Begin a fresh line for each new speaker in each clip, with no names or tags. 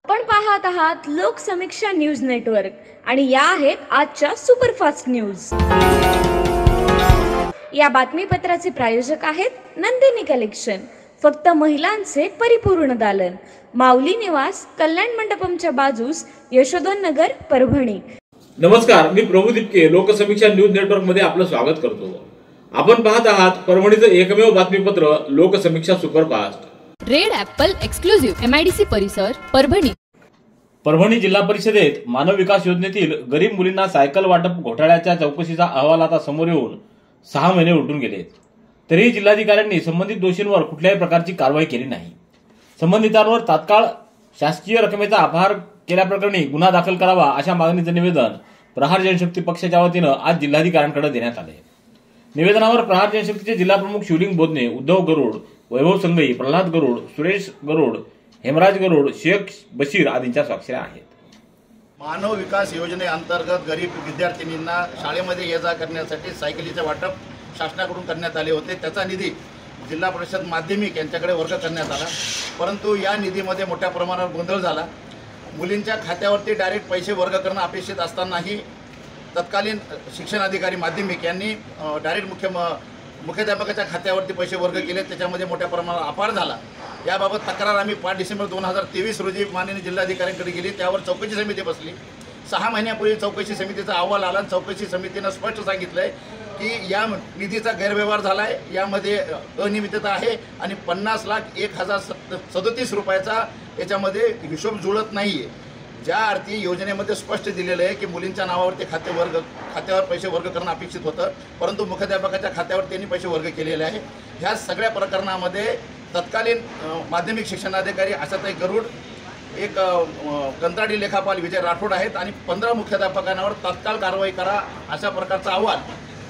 आपण पाहत आहात लोकसमीक्षा न्यूज नेटवर्क आणि या आहेत आजच्या सुपरफास्ट न्यूज। या बातमीपत्राचे प्रायोजक आहेत नंदिनी कलेक्शन, फक्त महिलांचे परिपूर्ण दालन, माऊली निवास, कल्याण मंडपमच्या बाजूस, यशोधन नगर, परभणी।
नमस्कार, मी प्रभू दिपके लोकसमीक्षा न्यूज नेटवर्क मध्ये आपलं स्वागत करतो। आपण पाहत आहात परभणीचं एकमेव बातमीपत्र Loksamiksha superfast.
Red Apple exclusive MIDC परिसर, परभणी।
परभणी जिल्हा परिषदेत मानव विकास योजनेतील गरीब मुलींना सायकल वाटप घोटाळ्याच्या चौकशीचा अहवाल आता समोर येऊन 6 महिने उलटून गेलेत, तरीही जिल्हाधिकाऱ्यांनी संबंधित दोषींवर कुठल्याही प्रकारची कारवाई केली नाही। संबंधितांवर तात्काळ शासकीय रकमेचा अपहार केल्याप्रकरणी गुन्हा दाखल करावा अशा मागणीचं निवेदन प्रहार जनशक्ती पक्षाच्या वतीनं आज जिल्हाधिकाऱ्यांकडे देण्यात आले। निवेदनावर प्रहार जनशक्तीचे जिल्हा प्रमुख शिवलिंग बोधने, उद्धव गरुड, वैभव संघई, प्रल्हाद गरुड, सुरेश गरुड, हेमराज गरुड, शेख बशीर आदींच्या स्वाक्षऱ्या आहेत।
मानव विकास योजनेअंतर्गत गरीब विद्यार्थिनींना शाळेमध्ये ये जा करण्यासाठी सायकलीचे वाटप शासनाकडून करण्यात आले होते। त्याचा निधी जिल्हा परिषद माध्यमिक यांच्याकडे वर्ग करण्यात आला, परंतु या निधीमध्ये मोठ्या प्रमाणावर गोंधळ झाला। मुलींच्या खात्यावरती डायरेक्ट पैसे वर्ग करणं अपेक्षित असतानाही तत्कालीन शिक्षण अधिकारी माध्यमिक यांनी डायरेक्ट मुख्याध्यापकाच्या खात्यावरती पैसे वर्ग केले, त्याच्यामध्ये मोठ्या प्रमाणावर अपहार झाला। याबाबत तक्रार आम्ही 5 डिसेंबर 2023 रोजी माननीय जिल्हाधिकाऱ्यांकडे गेली, त्यावर चौकशी समिती बसली। 6 महिन्यापूर्वी चौकशी समितीचा अहवाल आला। चौकशी समितीनं स्पष्ट सांगितलंय की या निधीचा गैरव्यवहार झालाय, यामध्ये अनियमितता आहे आणि 50,01,037 रुपयाचा याच्यामध्ये हिशोब जुळत नाहीये। ज्या अर्थी योजनेमध्ये स्पष्ट दिलेलं आहे की मुलींच्या नावावरती खात्यावर पैसे वर्ग करणं अपेक्षित होतं, परंतु मुख्याध्यापकाच्या खात्यावर त्यांनी पैसे वर्ग केलेले आहे। ह्या सगळ्या प्रकरणामध्ये तत्कालीन माध्यमिक शिक्षणाधिकारी आशाताई गरुड, एक कंत्राटी लेखापाल विजय राठोड आहेत आणि 15 मुख्याध्यापकांवर तात्काळ कारवाई करा अशा प्रकारचा अहवाल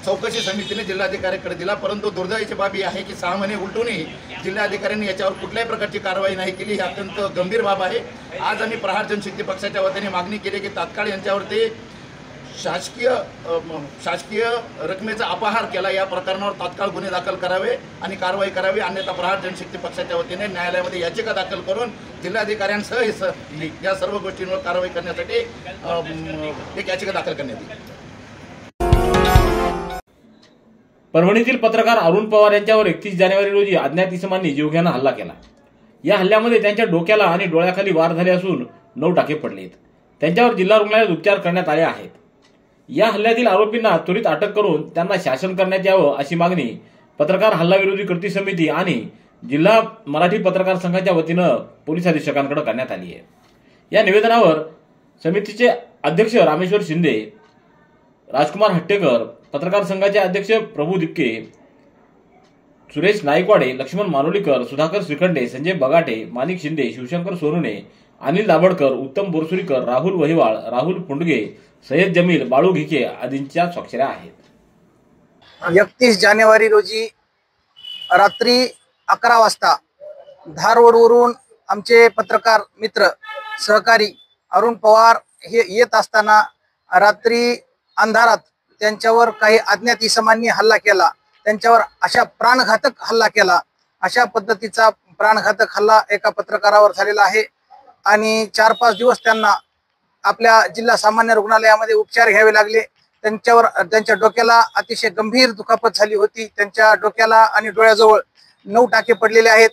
चौकशी समितीने जिल्हाधिकाऱ्यांकडे दिला। परंतु दुर्दैवाची बाब ही आहे की 6 महिने उलटूनही जिल्हाधिकाऱ्यांनी याच्यावर कुठल्याही प्रकारची कारवाई नाही केली। ही अत्यंत गंभीर बाब आहे। आज आम्ही प्रहार जनशक्ती पक्षाच्या वतीने मागणी केली की तात्काळ यांच्यावरती शासकीय रकमेचा अपहार केला या प्रकरणावर तात्काळ गुन्हे दाखल करावे आणि कारवाई करावी, अन्यथा प्रहार जनशक्ती पक्षाच्या वतीने न्यायालयामध्ये याचिका दाखल करून जिल्हाधिकाऱ्यांसह या सर्व गोष्टींवर कारवाई करण्यासाठी एक याचिका दाखल करण्यात येईल।
परभणीतील पत्रकार अरुण पवार यांच्यावर 31 जानेवारी रोजी अज्ञात इसमांनी जीवघेणा हल्ला केला। या हल्ल्यामध्ये त्यांच्या डोक्याला आणि डोळ्याखाली वार झाले असून 9 टाके पडलेत। त्यांच्यावर जिल्हा रुग्णालयात उपचार करण्यात आले आहेत। या हल्ल्यातील आरोपींना त्वरित अटक करून त्यांना शासन करण्यात यावं अशी मागणी पत्रकार हल्ला विरोधी कृती समिती आणि जिल्हा मराठी पत्रकार संघाच्या वतीनं पोलीस अधीक्षकांकडे करण्यात आली आहे। या निवेदनावर समितीचे अध्यक्ष रामेश्वर शिंदे, राजकुमार हट्टेकर, पत्रकार संघाचे अध्यक्ष प्रभू दिपके, सुरेश नाईकवाडे, लक्ष्मण मानोलीकर, सुधाकर श्रीखंडे, संजय बगाटे, माणिक शिंदे, शिवशंकर सोनुने, अनिल दाभडकर, उत्तम बोरसुरीकर, राहुल वहिवाळ, राहुल पुंडगे, सय्यद जमील, बाळू घिके आदींच्या स्वाक्षऱ्या आहेत।
31 जानेवारी रोजी रात्री 11 वाजता धारवडवरून आमचे पत्रकार मित्र सहकारी अरुण पवार हे येत असताना रात्री अंधारात त्यांच्यावर काही अज्ञात इसमांनी हल्ला केला। त्यांच्यावर अशा प्राणघातक हल्ला केला। अशा पद्धतीचा प्राणघातक हल्ला एका पत्रकारावर झालेला आहे आणि 4-5 दिवस त्यांना आपल्या जिल्हा सामान्य रुग्णालयामध्ये उपचार घ्यावे लागले। त्यांच्या डोक्याला अतिशय गंभीर दुखापत झाली होती। त्यांच्या डोक्याला आणि डोळ्याजवळ 9 टाके पडलेले आहेत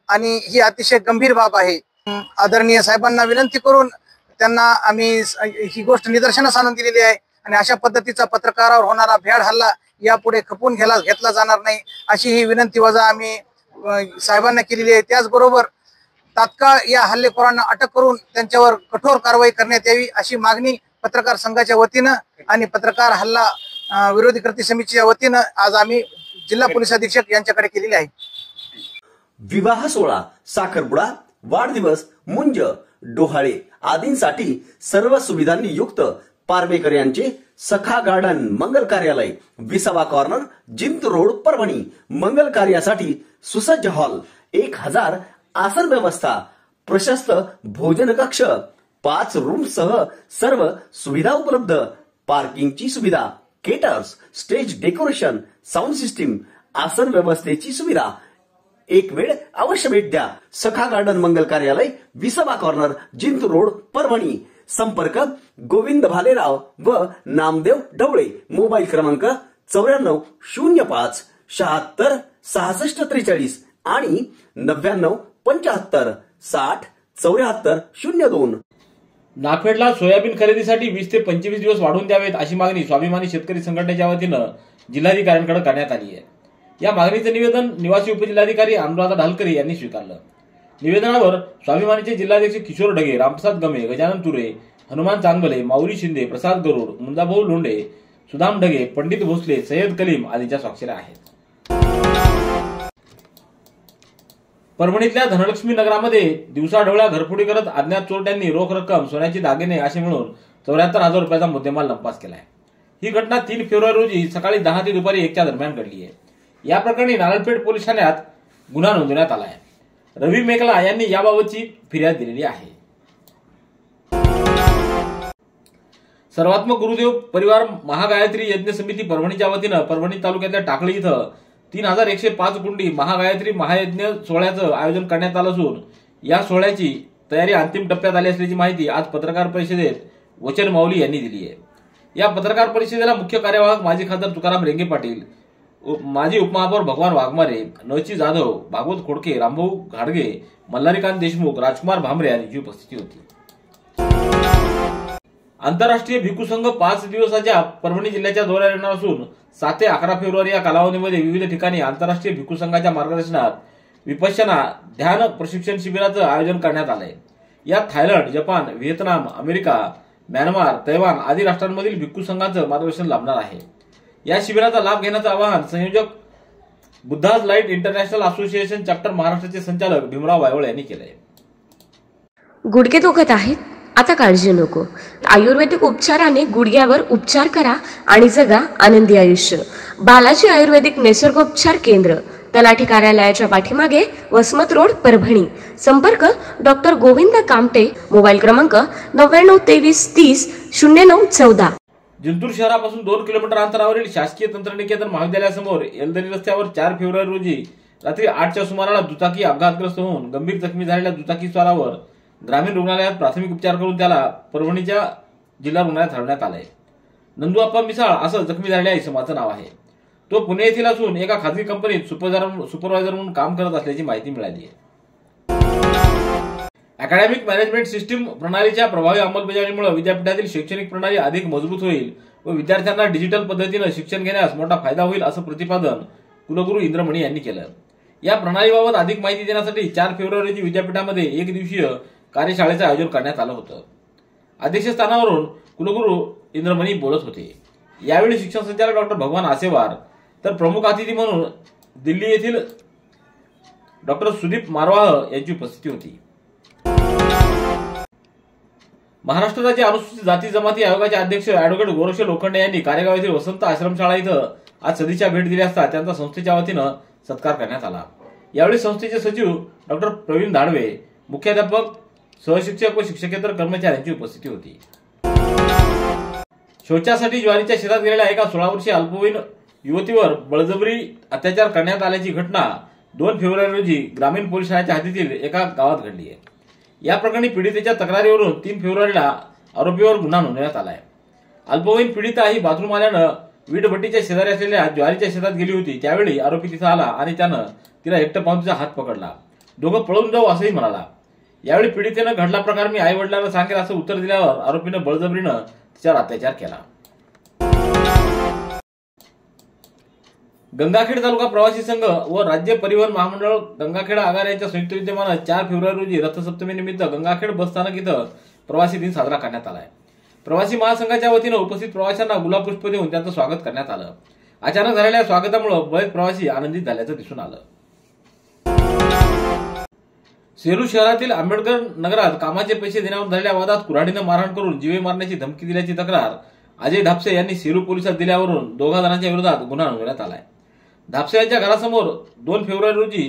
आणि ही अतिशय गंभीर बाब आहे। आदरणीय साहेबांना विनंती करून त्यांना आम्ही ही गोष्ट निदर्शनास आणून दिलेली आहे आणि अशा पद्धतीचा पत्रकारावर होणारा भ्याड हल्ला यापुढे खपून घेतला जाणार नाही अशी ही विनंती वजा आम्ही साहेबांना केलेली आहे। त्याचबरोबर तात्काळ या हल्लेखोरांना अटक करून त्यांच्यावर कठोर कारवाई करण्यात यावी अशी मागणी पत्रकार संघाच्या वतीनं आणि पत्रकार हल्ला विरोधी कृती समितीच्या वतीनं आज आम्ही जिल्हा पोलीस अधीक्षक यांच्याकडे केलेली आहे।
विवाह सोहळा, साखरपुडा, वाढदिवस, मुंज, डोहाळे आदींसाठी सर्व सुविधांनी युक्त पारवेकर यांचे सखा गार्डन मंगल कार्यालय, विसावा कॉर्नर, जिंत रोड, परभणी। मंगल कार्यासाठी सुसज्ज हॉल, 1000 आसन व्यवस्था, प्रशस्त भोजन कक्ष, 5 रूम सह सर्व सुविधा उपलब्ध, पार्किंगची सुविधा, caterers, stage decoration, sound system, आसन व्यवस्थेची सुविधा, एक वेळ अवश्य भेट द्या. सखा गार्डन मंगल कार्यालय, विसबा कॉर्नर, जिंतूर रोड, परभणी. संपर्क गोविंद भालेराव व नामदेव ढवळे. मोबाईल क्रमांक 9405 76 66 43 आणि 99 75 60 74 02.
नाफेडला सोयाबीन खरेदीसाठी 20 ते 25 दिवस वाढवून द्यावेत अशी मागणी स्वाभिमानी शेतकरी संघटनेच्या वतीनं जिल्हाधिकाऱ्यांकडे करण्यात आली आहे. या मागणीचं निवेदन निवासी उपजिल्हाधिकारी अनुराधा ढालकरी यांनी स्वीकारलं. निवेदनावर स्वाभिमानीचे जिल्हाध्यक्ष किशोर ढगे, रामप्रसाद गमे, गजानन तुरे, हनुमान चांगभले, माऊली शिंदे, प्रसाद गरुड, मुंजाभाऊ लोंढे, सुदाम ढगे, पंडित भोसले, सय्यद कलीम आदींच्या स्वाक्षऱ्या आहेत. परभणीतल्या धनलक्ष्मी नगरामध्ये दिवसाढवळ्या घरफोडी करत अज्ञात चोरट्यांनी रोख रक्कम, सोन्याची दागिने असे मिळून 74,000 रुपयाचा मुद्देमाल लंपास केलाय. ही घटना 3 फेब्रुवारी रोजी सकाळी 10 ते दुपारी 1च्या दरम्यान घडली आहे. या प्रकरणी नारळपेठ पोलीस ठाण्यात गुन्हा नोंदवण्यात आला आहे. रवी मेकला यांनी याबाबतची फिर्याद दिलेली आहे. सर्वात्मक गुरुदेव परिवार महागायत्री यज्ञ समिती परभणीच्या वतीनं परभणी तालुक्यातल्या टाकळी इथं 3105 कुंडी महागायत्री महायज्ञ सोहळ्याचं आयोजन करण्यात आलं असून या सोहळ्याची तयारी अंतिम टप्प्यात आली असल्याची माहिती आज पत्रकार परिषदेत वचन माऊली यांनी दिली आहे. या पत्रकार परिषदेला मुख्य कार्यवाहक माजी खासदार तुकाराम रेंगे पाटील, माजी उपमहापौर भगवान वाघमारे, नळची जाधव, भागवत खोडके, रामभाऊ घाडगे, मल्हारीकांत देशमुख, राजकुमार भांबरे यांची उपस्थिती होती. आंतरराष्ट्रीय भिक्खू संघ 5 दिवसाच्या परभणी जिल्ह्याच्या दौऱ्यावर येणार असून 7 ते 11 फेब्रुवारी या कालावधीमध्ये विविध ठिकाणी आंतरराष्ट्रीय भिक्खू संघाच्या मार्गदर्शनात विपश्यना ध्यान प्रशिक्षण शिबिराचं आयोजन करण्यात आलंय. यात Thailand, Japan, Vietnam, America, Myanmar, Taiwan आदी राष्ट्रांमधील भिक्खू संघाचं मार्गदर्शन लाभणार आहे. या शिबिराचा लाभ घेण्याचं आवाहन संयोजक Buddha's light international association chapter महाराष्ट्राचे संचालक भीमराव वायवळ यांनी केलंय.
गुडघे दुखत आहेत? आता काळजी नको. आयुर्वेदिक उपचाराने गुडघ्यावर उपचार करा आणि जगा आनंदी आयुष्य. बालाजी आयुर्वेदिक निसर्गोपचार केंद्र, तलाठी कार्यालयाच्या पाठीमागे, वसमत रोड, परभणी. संपर्क डॉक्टर गोविंद कामटे. मोबाईल क्रमांक 99 23 30 09 14.
जिंतूर शहरापासून 2 किलोमीटर अंतरावरील शासकीय तंत्रनिकेतन महाविद्यालयासमोर एलदरी रस्त्यावर 4 फेब्रुवारी रोजी रात्री 8च्या सुमाराला दुचाकी अपघातग्रस्त होऊन गंभीर जखमी झालेल्या दुचाकी स्वारावर ग्रामीण रुग्णालयात प्राथमिक उपचार करून त्याला परभणीच्या जिल्हा रुग्णालयात हलवण्यात आलंय. नंदू मिसाळ असं जखमी झालेल्या इसमाचं नाव आहे. तो पुणे येथील असून एका खासगी कंपनीत सुपरवायझर म्हणून काम करत असल्याची माहिती मिळाली आहे. अकॅडमिक मॅनेजमेंट सिस्टीम प्रणालीच्या प्रभावी अंमलबजावणीमुळे विद्यापीठातील शैक्षणिक प्रणाली अधिक मजबूत होईल व विद्यार्थ्यांना डिजिटल पद्धतीनं शिक्षण घेण्यास मोठा फायदा होईल असं प्रतिपादन कुलगुरू इंद्रमणी यांनी केलं. या प्रणालीबाबत अधिक माहिती देण्यासाठी 4 फेब्रुवारी रोजी विद्यापीठामध्ये 1 दिवसीय कार्यशाळेचं आयोजन करण्यात आलं होतं. अध्यक्षस्थानावरून कुलगुरू इंद्रमणी बोलत होते. यावेळी शिक्षण संचालक डॉक्टर भगवान आसेवार तर प्रमुख अतिथी म्हणून दिल्ली येथील डॉक्टर सुदीप मारवाह यांची उपस्थिती होती. महाराष्ट्र राज्य अनुसूचित जाती जमाती आयोगाचे अध्यक्ष अॅडव्होकेट गोरक्ष लोखंडे यांनी कारेगाव येथील वसंत आश्रमशाळा इथं आज सदिच्छा भेट दिली असता त्यांचा संस्थेच्या वतीनं सत्कार करण्यात आला. यावेळी संस्थेचे सचिव डॉक्टर प्रवीण धाडवे, मुख्याध्यापक, सहशिक्षक व शिक्षकेतर कर्मचाऱ्यांची उपस्थिती होती. शौचासाठी ज्वारीच्या शेतात गेलेल्या एका 16 वर्षीय अल्पवयीन युवतीवर बळजबरी अत्याचार करण्यात आल्याची घटना 2 फेब्रुवारी रोजी ग्रामीण पोलीस ठाण्याच्या हद्दीतील एका गावात घडली आहे. या प्रकरणी पीडितेच्या तक्रारीवरून 3 फेब्रुवारीला आरोपीवर गुन्हा नोंदवण्यात आलाय. अल्पवयीन पीडिता ही बाथरूम आल्यानं वीटभट्टीच्या शेजारी असलेल्या ज्वारीच्या शेतात गेली होती. त्यावेळी आरोपी तिथं आला आणि त्यानं तिला एकटं पाहून तिचा हात पकडला. दोघं पळून जाऊ असंही म्हणाला. यावेळी पीडितेनं घडला प्रकार मी आई वडिलांना सांगेल असं उत्तर दिल्यावर आरोपीनं बळजबरीनं तिच्यावर अत्याचार केला. गंगाखेड तालुका प्रवासी संघ व राज्य परिवहन महामंडळ गंगाखेड आगार यांच्या संयुक्त विद्यमानं 4 फेब्रुवारी रोजी रथसप्तमी निमित्त गंगाखेड बसस्थानक इथं प्रवासी दिन साजरा करण्यात आलाय. प्रवासी महासंघाच्या वतीनं उपस्थित प्रवाशांना गुलाब पुष्प देऊन त्यांचं स्वागत करण्यात आलं. अचानक झालेल्या स्वागतामुळे बरेच प्रवासी आनंदित झाल्याचं दिसून आलं. सेलू शहरातील आंबेडकर नगरात कामाचे पैसे देण्यावर झालेल्या वादात कुऱ्हाडीनं मारहाण करून जीवे मारण्याची धमकी दिल्याची तक्रार अजय धापसे यांनी सेलू पोलिसात दिल्यावरून 2 जणांच्या विरोधात गुन्हा नोंदवण्यात आलाय. धापसे यांच्या घरासमोर 2 फेब्रुवारी रोजी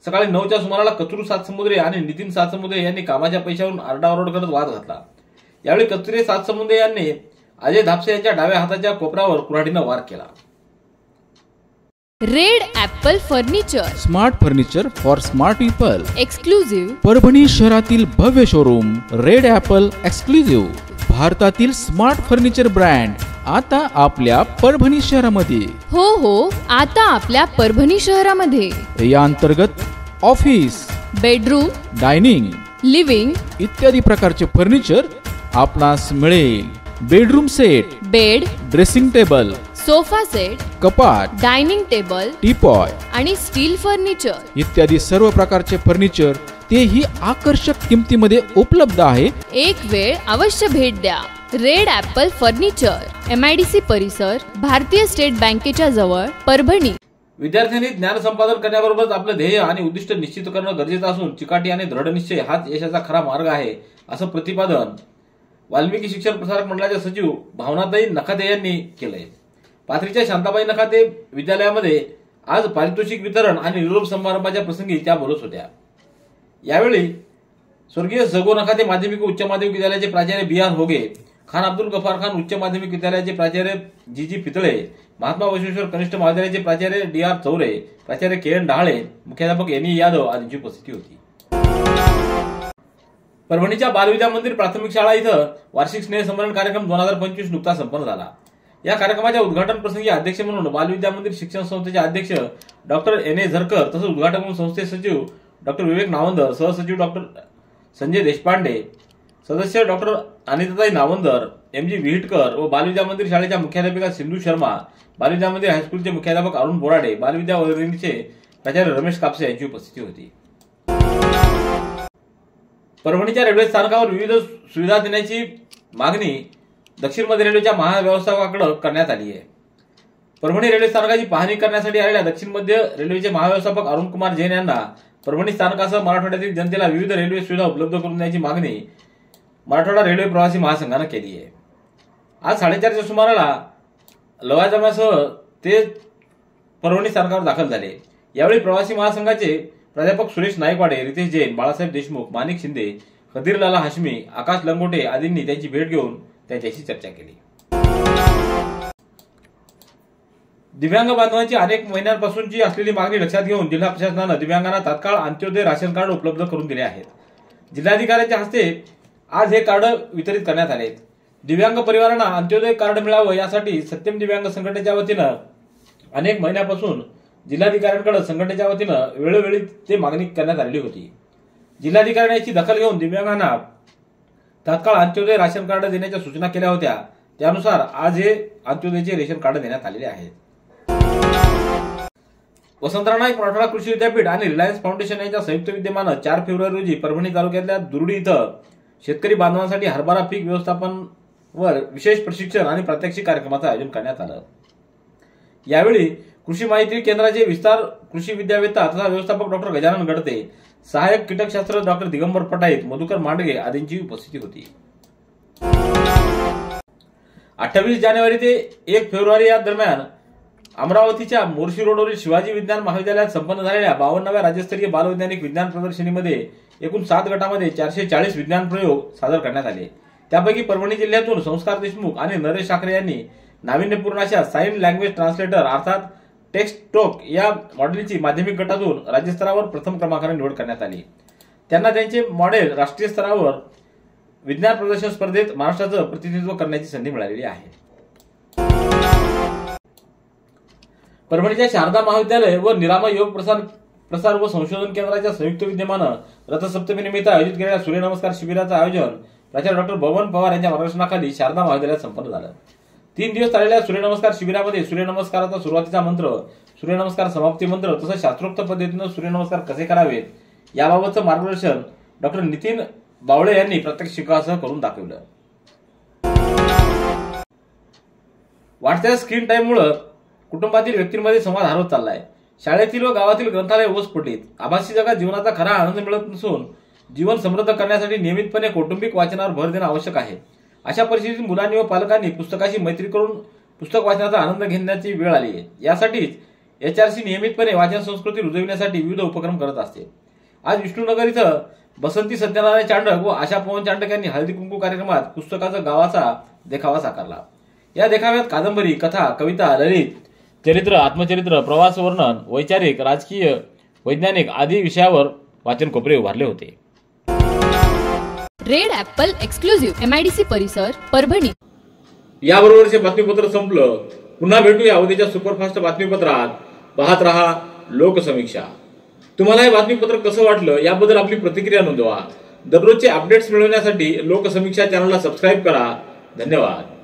सकाळी 9च्या सुमाराला कचरू सातसमुद्रे आणि नितीन सातसमुद्रे यांनी कामाच्या पैशावरून आरडाओरड करत वाद घातला. यावेळी कचरे सातसमुद्रे यांनी अजय धापसे यांच्या डाव्या हाताच्या कोपरावर कुऱ्हाडीनं वार केला.
Red Apple furniture,
smart furniture for smart people.
Exclusive
Parbhani शहरातील भव्य शोरूम रेड ॲपल एक्सक्लुझिव्ह, भारतातील स्मार्ट फर्निचर ब्रँड आता आपल्या परभणी शहरामध्ये.
हो, आता आपल्या परभणी शहरामध्ये.
या अंतर्गत ऑफिस,
बेडरूम,
डायनिंग,
लिव्हिंग
इत्यादी प्रकारचे फर्निचर आपणास मिळेल. Bedroom set,
bed,
dressing table,
sofa set,
कपाट,
डायनिंग टेबल,
टीपॉय
आणि स्टील फर्निचर
इत्यादी सर्व प्रकारचे फर्निचर तेही आकर्षक किमतीमध्ये उपलब्ध आहे.
एक वेळ अवश्य भेट द्या. रेड ॲपल फर्निचर, MIDC परिसर, भारतीय स्टेट बँकेच्या जवळ, परभणी.
विद्यार्थ्यांनी ज्ञान संपादन करण्याबरोबरच आपलं ध्येय आणि उद्दिष्ट निश्चित करणं गरजेचं असून चिकाटी आणि दृढनिश्चय हाच यशाचा खरा मार्ग आहे, असं प्रतिपादन वाल्मिकी शिक्षण प्रसारक मंडळाच्या सचिव भावनाताई नखाते यांनी केलंय. पाथरीच्या शांताबाई नखाते विद्यालयामध्ये आज पारितोषिक वितरण आणि निरोप समारंभाच्या प्रसंगी त्या बोलत होत्या. यावेळी स्वर्गीय सगो नखाते माध्यमिक उच्च माध्यमिक विद्यालयाचे प्राचार्य BR होगे, खान अब्दुल गफार खान उच्च माध्यमिक विद्यालयाचे प्राचार्य GG पितळे, महात्मा बसवेश्वर कनिष्ठ महाविद्यालयाचे प्राचार्य DR चौरे, प्राचार्य KN डहाळे, मुख्याध्यापक NE यादव आदींची उपस्थिती होती. परभणीच्या बालविद्या मंदिर प्राथमिक शाळा इथं वार्षिक स्नेहसंमेलन कार्यक्रम 2025 नुकताच संपन्न झाला. या कार्यक्रमाच्या उद्घाटन प्रसंगी अध्यक्ष म्हणून बालविद्या मंदिर शिक्षण संस्थेचे अध्यक्ष डॉक्टर NA झरकर, तसंच उद्घाटक म्हणून संस्थे सचिव डॉक्टर विवेक नावंदर, सहसचिव डॉक्टर संजय देशपांडे, सदस्य डॉक्टर अनिताताई नावंदर, MG विहिटकर व बालविद्या मंदिर शाळेच्या मुख्याध्यापिका सिंधू शर्मा, बालविद्या मंदिर हायस्कूलचे मुख्याध्यापक अरुण बोराडे, बालविद्या वर्धिनीचे प्राचार्य रमेश कापसे यांची उपस्थिती होती. परभणीच्या रेल्वे स्थानकावर विविध सुविधा देण्याची मागणी दक्षिण मध्य रेल्वेच्या महाव्यवस्थापकाकडे करण्यात आली आहे. परभणी रेल्वे स्थानकाची पाहणी करण्यासाठी आलेल्या दक्षिण मध्य रेल्वेचे महाव्यवस्थापक अरुण कुमार जैन यांना परभणी स्थानकासह मराठवाड्यातील जनतेला विविध रेल्वे सुविधा उपलब्ध करून देण्याची मागणी मराठवाडा रेल्वे प्रवासी महासंघानं केली आहे. आज 4:30च्या सुमाराला लवाजमासह ते परभणी स्थानकावर दाखल झाले. यावेळी प्रवासी महासंघाचे प्राध्यापक सुरेश नाईकवाडे, रितेश जैन, बाळासाहेब देशमुख, माणिक शिंदे, खदीरलाला हाशमी, आकाश लंगोटे आदींनी त्यांची भेट घेऊन त्यांच्याशी चर्चा केली. दिव्यांग बांधवांची अनेक महिन्यांपासूनची असलेली मागणी लक्षात घेऊन जिल्हा प्रशासनानं दिव्यांगांना तात्काळ अंत्योदय राशन कार्ड उपलब्ध करून दिले आहेत. जिल्हाधिकाऱ्यांच्या हस्ते आज हे कार्ड वितरित करण्यात आले. दिव्यांग परिवारांना अंत्योदय कार्ड मिळावं यासाठी सत्यम दिव्यांग संघटनेच्या वतीनं अनेक महिन्यापासून जिल्हाधिकाऱ्यांकडे संघटनेच्या वतीनं वेळोवेळी ते मागणी करण्यात आलेली होती. जिल्हाधिकाऱ्यांनी याची दखल घेऊन दिव्यांगांना तात्काळ अंत्योदय राशन कार्ड देण्याच्या सूचना केल्या होत्या. त्यानुसार आज हे अंत्योदयचे रेशन कार्ड देण्यात आलेले आहेत. वसंतराव नाईक मराठवाडा कृषी विद्यापीठ आणि रिलायन्स फाउंडेशन यांच्या संयुक्त विद्यमानं 4 फेब्रुवारी रोजी परभणी तालुक्यातल्या दुर्डी इथं शेतकरी बांधवांसाठी हरभरा पीक व्यवस्थापनावर विशेष प्रशिक्षण आणि प्रात्यक्षिक कार्यक्रमाचं आयोजन करण्यात आलं. यावेळी कृषी माहिती केंद्राचे विस्तार कृषी विद्यावेत्ता तथा व्यवस्थापक डॉक्टर गजानन गडते, सहाय्यक कीटकशास्त्र डॉक्टर दिगंबर पटाईत, मधुकर मांडगे आदींची उपस्थिती होती. 28 जानेवारी ते 1 फेब्रुवारी या दरम्यान अमरावतीच्या मोर्शी रोडवरील शिवाजी विज्ञान महाविद्यालयात संपन्न झालेल्या 52व्या राज्यस्तरीय बालवैज्ञानिक विज्ञान प्रदर्शनीमध्ये एकूण 7 गटामध्ये 440 विज्ञान प्रयोग सादर करण्यात आले. त्यापैकी परभणी जिल्ह्यातून संस्कार देशमुख आणि नरेश ठाकरे यांनी नाविन्यपूर्ण अशा साइन लँग्वेज ट्रान्सलेटर अर्थात टेक्स्ट टॉक या मॉडेलची माध्यमिक गटातून राज्यस्तरावर प्रथम क्रमांकाने निवड करण्यात आली. त्यांना त्यांचे मॉडेल राष्ट्रीय स्तरावर विज्ञान प्रदर्शन स्पर्धेत महाराष्ट्राचं प्रतिनिधित्व करण्याची संधी मिळालेली आहे. परभणीच्या शारदा महाविद्यालय व निरामय योग प्रसार व संशोधन केंद्राच्या संयुक्त विद्यमानं रथसप्तमीनिमित्त आयोजित केलेल्या सूर्यनमस्कार शिबिराचं आयोजन प्राचार्य डॉक्टर बबन पवार यांच्या मार्गदर्शनाखाली शारदा महाविद्यालयात संपन्न झालं. 3 दिवस चाललेल्या सूर्यनमस्कार शिबिरामध्ये सूर्यनमस्काराचा सुरुवातीचा मंत्र, सूर्यनमस्कार समाप्ती मंत्र तसंच शास्त्रोक्त पद्धतीनं सूर्यनमस्कार कसे करावेत याबाबतचं मार्गदर्शन डॉक्टर नितीन बावळे यांनी प्रात्यक्षिकासह करून दाखवलं. वाढत्या स्क्रीन टाईममुळे कुटुंबातील व्यक्तींमध्ये संवाद हरवत चाललाय. शाळेतील व गावातील ग्रंथालय ओस पडलीत. आभासी जगात जीवनाचा खरा आनंद मिळत नसून जीवन समृद्ध करण्यासाठी नियमितपणे कौटुंबिक वाचनावर भर देणं आवश्यक आहे. अशा परिस्थितीत मुलांनी व पालकांनी पुस्तकाशी मैत्री करून पुस्तक वाचनाचा आनंद घेण्याची वेळ आली आहे. यासाठीच HRC नियमितपणे वाचन संस्कृती रुजविण्यासाठी विविध उपक्रम करत असते. आज विष्णुनगर इथं बसंती सत्यनारायण चांडक व आशा पवन चांडक यांनी हळदी कुंकू कार्यक्रमात पुस्तकाचा गावाचा देखावा साकारला. या देखाव्यात कादंबरी, कथा, कविता, ललित चरित्र, आत्मचरित्र, प्रवास वर्णन, वैचारिक, राजकीय, वैज्ञानिक आदी विषयावर वाचन कोपरे उभारले होते.
रेड ॲपल एक्सक्लुझिव्ह MIDC परिसर परभणी.
याबरोबरचे बातमीपत्र संपलं. पुन्हा भेटूया उद्याच्या सुपरफास्ट बातमीपत्रात. पाहत रहा लोकसमीक्षा. तुम्हाला हे बातमीपत्र कसं वाटलं याबद्दल आपली प्रतिक्रिया नोंदवा. दररोजचे अपडेट्स मिळवण्यासाठी लोकसमीक्षा चॅनलला सबस्क्राईब करा. धन्यवाद.